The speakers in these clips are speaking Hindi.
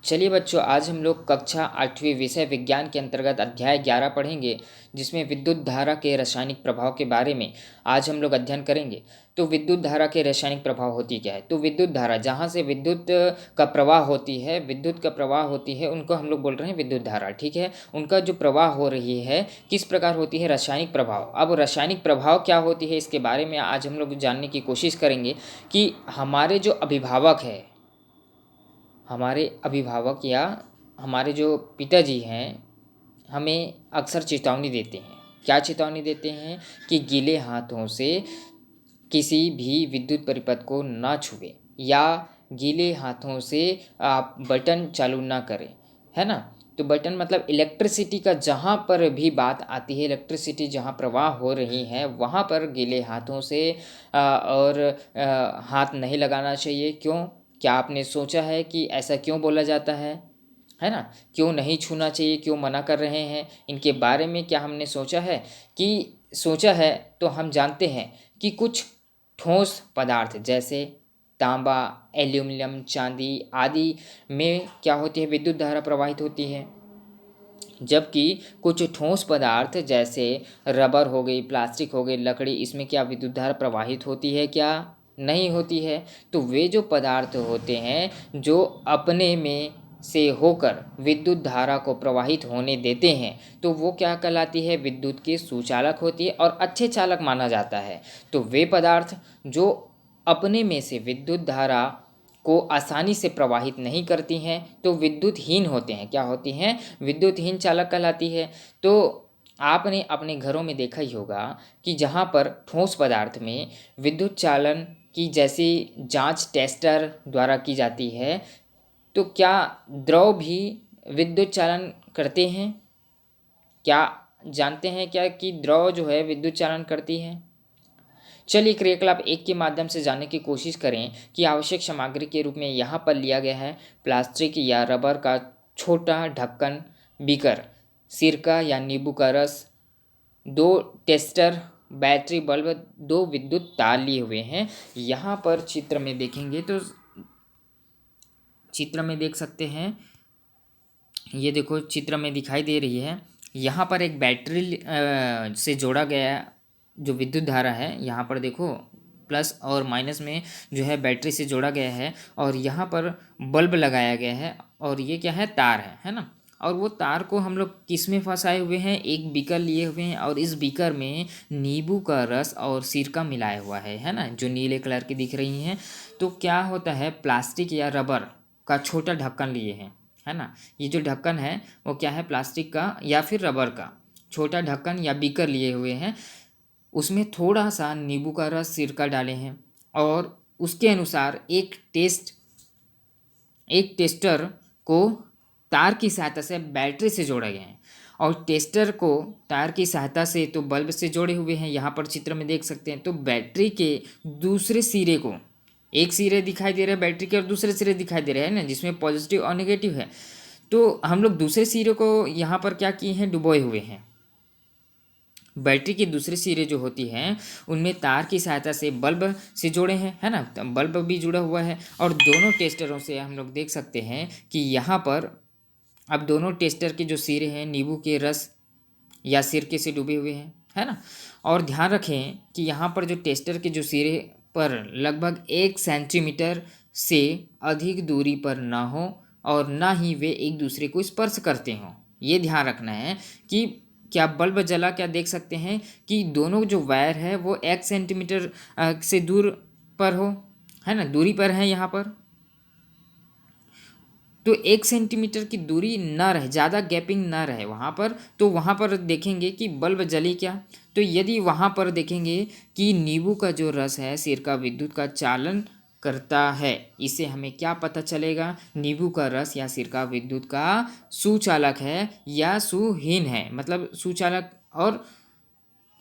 चलिए बच्चों, आज हम लोग कक्षा 8वीं विषय विज्ञान के अंतर्गत अध्याय 11 पढ़ेंगे, जिसमें विद्युत धारा के रासायनिक प्रभाव के बारे में आज हम लोग अध्ययन करेंगे। तो विद्युत धारा के रासायनिक प्रभाव होती क्या है? तो विद्युत धारा, जहाँ से विद्युत का प्रवाह होती है, उनको हम लोग बोल रहे हैं विद्युत धारा। ठीक है, उनका जो प्रवाह हो रही है किस प्रकार होती है? रासायनिक प्रभाव। अब रासायनिक प्रभाव क्या होती है, इसके बारे में आज हम लोग जानने की कोशिश करेंगे कि हमारे अभिभावक या हमारे जो पिताजी हैं, हमें अक्सर चेतावनी देते हैं। क्या चेतावनी देते हैं? कि गीले हाथों से किसी भी विद्युत परिपथ को ना छुए, या गीले हाथों से आप बटन चालू ना करें, है ना। तो बटन मतलब इलेक्ट्रिसिटी का जहाँ पर भी बात आती है, इलेक्ट्रिसिटी जहाँ प्रवाह हो रही है वहाँ पर गीले हाथों से हाथ नहीं लगाना चाहिए। क्यों? क्या आपने सोचा है कि ऐसा क्यों बोला जाता है ना? क्यों नहीं छूना चाहिए, क्यों मना कर रहे हैं? इनके बारे में क्या हमने सोचा है तो हम जानते हैं कि कुछ ठोस पदार्थ जैसे तांबा, एल्यूमिनियम, चांदी आदि में क्या होती है? विद्युत धारा प्रवाहित होती है। जबकि कुछ ठोस पदार्थ जैसे रबर हो गई, प्लास्टिक हो गई, लकड़ी, इसमें क्या विद्युत धारा प्रवाहित होती है? क्या नहीं होती है? तो वे जो पदार्थ होते हैं जो अपने में से होकर विद्युत धारा को प्रवाहित होने देते हैं, तो वो क्या कहलाती है? विद्युत के सुचालक होती है और अच्छे चालक माना जाता है। तो वे पदार्थ जो अपने में से विद्युत धारा को आसानी से प्रवाहित नहीं करती हैं तो विद्युतहीन होते हैं। क्या होती हैं? विद्युतहीन चालक कहलाती है। तो आपने अपने घरों में देखा ही होगा कि जहाँ पर ठोस पदार्थ में विद्युत चालन की जैसी जांच टेस्टर द्वारा की जाती है, तो क्या द्रव भी विद्युत चालन करते हैं? क्या जानते हैं क्या कि द्रव जो है विद्युत चालन करती है? चलिए क्रियाकलाप 1 के माध्यम से जानने की कोशिश करें कि आवश्यक सामग्री के रूप में यहाँ पर लिया गया है प्लास्टिक या रबर का छोटा ढक्कन, बीकर, सिरका या नींबू का रस, 2 टेस्टर, बैटरी बल्ब, 2 विद्युत तार लिए हुए हैं। यहाँ पर चित्र में देखेंगे तो चित्र में देख सकते हैं, ये देखो चित्र में दिखाई दे रही है। यहाँ पर एक बैटरी से जोड़ा गया जो विद्युत धारा है, यहाँ पर देखो प्लस और माइनस में जो है बैटरी से जोड़ा गया है, और यहाँ पर बल्ब लगाया गया है, और ये क्या है? तार है ना। और वो तार को हम लोग किस में फंसाए हुए हैं? एक बीकर लिए हुए हैं, और इस बीकर में नींबू का रस और सिरका मिलाया हुआ है ना, जो नीले कलर की दिख रही हैं। तो क्या होता है? प्लास्टिक या रबर का छोटा ढक्कन लिए हैं, है ना। ये जो ढक्कन है वो क्या है? प्लास्टिक का या फिर रबर का छोटा ढक्कन या बीकर लिए हुए हैं। उसमें थोड़ा सा नींबू का रस, सिरका डाले हैं, और उसके अनुसार एक टेस्टर को तार की सहायता से बैटरी से जोड़ा गया है, और टेस्टर को तार की सहायता से तो बल्ब से जोड़े हुए हैं, यहाँ पर चित्र में देख सकते हैं। तो बैटरी के दूसरे सिरे को, एक सिरे दिखाई दे रहा है बैटरी के और दूसरे सिरे दिखाई दे रहे हैं ना, जिसमें पॉजिटिव और नेगेटिव है। तो हम लोग दूसरे सिरे को यहाँ पर क्या किए हैं? डुबोए हुए हैं। बैटरी के दूसरे सिरे जो होती हैं उनमें तार की सहायता से बल्ब से जोड़े हैं, है ना। तो बल्ब भी जुड़ा हुआ है, और दोनों टेस्टरों से हम लोग देख सकते हैं कि यहाँ पर अब दोनों टेस्टर के जो सिरे हैं नींबू के रस या सिरके से डूबे हुए हैं, है ना। और ध्यान रखें कि यहाँ पर जो टेस्टर के जो सिरे पर लगभग 1 सेंटीमीटर से अधिक दूरी पर ना हो, और ना ही वे एक दूसरे को स्पर्श करते हों। ये ध्यान रखना है कि क्या बल्ब जला, क्या देख सकते हैं कि दोनों जो वायर है वो 1 सेंटीमीटर से दूर पर हो, है ना, दूरी पर है यहाँ पर। तो 1 सेंटीमीटर की दूरी ना रहे, ज़्यादा गैपिंग ना रहे वहाँ पर, तो वहाँ पर देखेंगे कि बल्ब जली क्या। तो यदि वहाँ पर देखेंगे कि नींबू का जो रस है, सिरका विद्युत का चालन करता है, इससे हमें क्या पता चलेगा? नींबू का रस या सिरका विद्युत का सुचालक है या सुहीन है। मतलब सुचालक और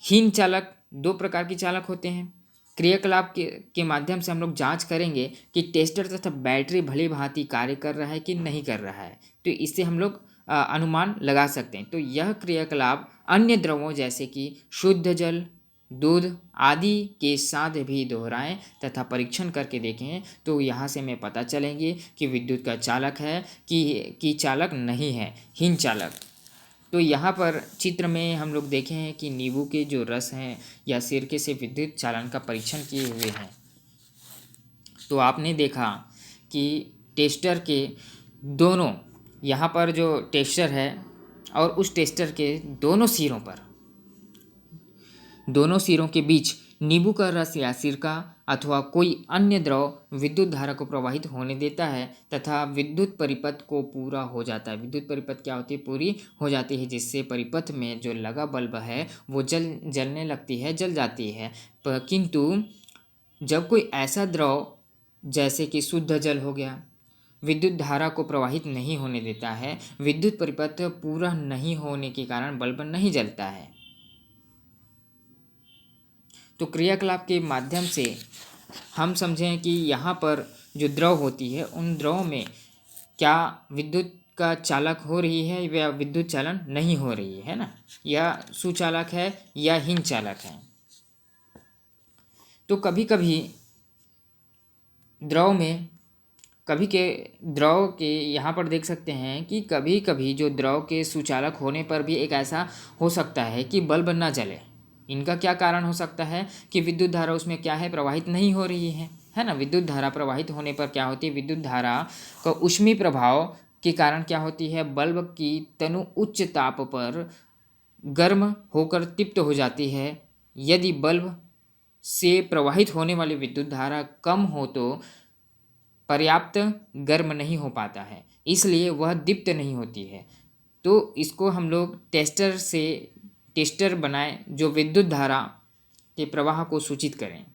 हीन चालक, 2 प्रकार की चालक होते हैं। क्रियाकलाप के माध्यम से हम लोग जांच करेंगे कि टेस्टर तथा बैटरी भली भांति कार्य कर रहा है कि नहीं कर रहा है। तो इससे हम लोग अनुमान लगा सकते हैं। तो यह क्रियाकलाप अन्य द्रवों जैसे कि शुद्ध जल, दूध आदि के साथ भी दोहराएं तथा परीक्षण करके देखें तो यहाँ से हमें पता चलेंगे कि विद्युत का चालक है कि चालक नहीं है, हीन चालक। तो यहाँ पर चित्र में हम लोग देखे हैं कि नींबू के जो रस हैं या सिरके से विद्युत चालन का परीक्षण किए हुए हैं। तो आपने देखा कि टेस्टर के दोनों, यहाँ पर जो टेस्टर है और उस टेस्टर के दोनों सिरों के बीच नींबू का रस या सिरका अथवा कोई अन्य द्रव विद्युत धारा को प्रवाहित होने देता है तथा विद्युत परिपथ को पूरा हो जाता है। विद्युत परिपथ क्या होती है? पूरी हो जाती है, जिससे परिपथ में जो लगा बल्ब है वो जलने लगती है, जल जाती है। किंतु जब कोई ऐसा द्रव जैसे कि शुद्ध जल हो गया विद्युत धारा को प्रवाहित नहीं होने देता है, विद्युत परिपथ पूरा नहीं होने के कारण बल्ब नहीं जलता है। तो क्रियाकलाप के माध्यम से हम समझें कि यहाँ पर जो द्रव होती है उन द्रव में क्या विद्युत का चालक हो रही है या विद्युत चालन नहीं हो रही है ना, या सुचालक है या हीन चालक है। तो कभी कभी द्रव के यहाँ पर देख सकते हैं कि कभी कभी जो द्रव के सुचालक होने पर भी एक ऐसा हो सकता है कि बल्ब ना जले। इनका क्या कारण हो सकता है कि विद्युत धारा उसमें क्या है, प्रवाहित नहीं हो रही है ना। विद्युत धारा प्रवाहित होने पर क्या होती है, विद्युत धारा का ऊष्मीय प्रभाव के कारण क्या होती है, बल्ब की तनु उच्च ताप पर गर्म होकर तृप्त हो जाती है। यदि बल्ब से प्रवाहित होने वाली विद्युत धारा कम हो तो पर्याप्त गर्म नहीं हो पाता है, इसलिए वह दीप्त नहीं होती है। तो इसको हम लोग टेस्टर बनाएं जो विद्युत धारा के प्रवाह को सूचित करें।